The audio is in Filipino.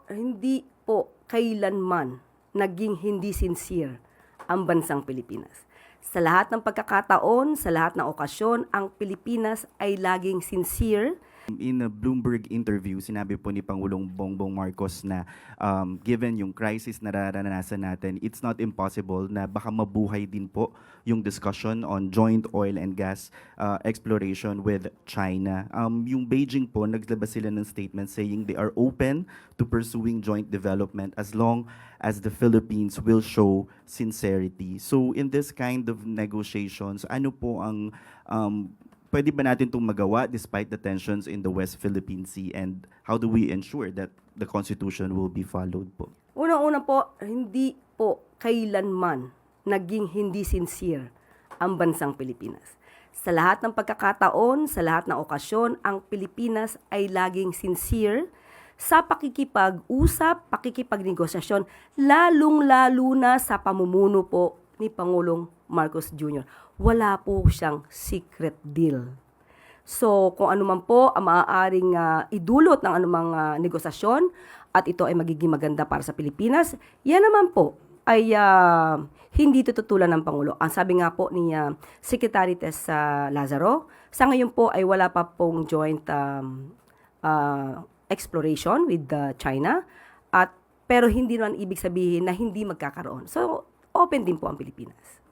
hindi po kailanman naging hindi sincere ang bansang Pilipinas. Sa lahat ng pagkakataon, sa lahat ng okasyon, ang Pilipinas ay laging sincere. In a Bloomberg interview, sinabi po ni Pangulong Bongbong Marcos na given yung crisis na nararanasan natin, it's not impossible na baka mabuhay din po yung discussion on joint oil and gas exploration with China. Yung Beijing po, naglabas sila ng statement saying they are open to pursuing joint development as long as the Philippines will show sincerity. So in this kind of negotiations, ano po ang pwede ba natin itong magawa despite the tensions in the West Philippine Sea, and how do we ensure that the Constitution will be followed po? Unang-una po, hindi po kailanman naging hindi sincere ang bansang Pilipinas. Sa lahat ng pagkakataon, sa lahat ng okasyon, ang Pilipinas ay laging sincere sa pakikipag-usap, pakikipagnegosasyon, lalong-lalo na sa pamumuno po ni Pangulong Marcos Jr. Wala po siyang secret deal. So, kung ano man po ang maaaring idulot ng anumang negosasyon at ito ay magiging maganda para sa Pilipinas, yan naman po ay hindi tututulan ng Pangulo. Ang sabi nga po ni Secretary Tess Lazaro, sa ngayon po ay wala pa pong joint exploration with China, pero hindi naman ibig sabihin na hindi magkakaroon. So, open din po ang Pilipinas.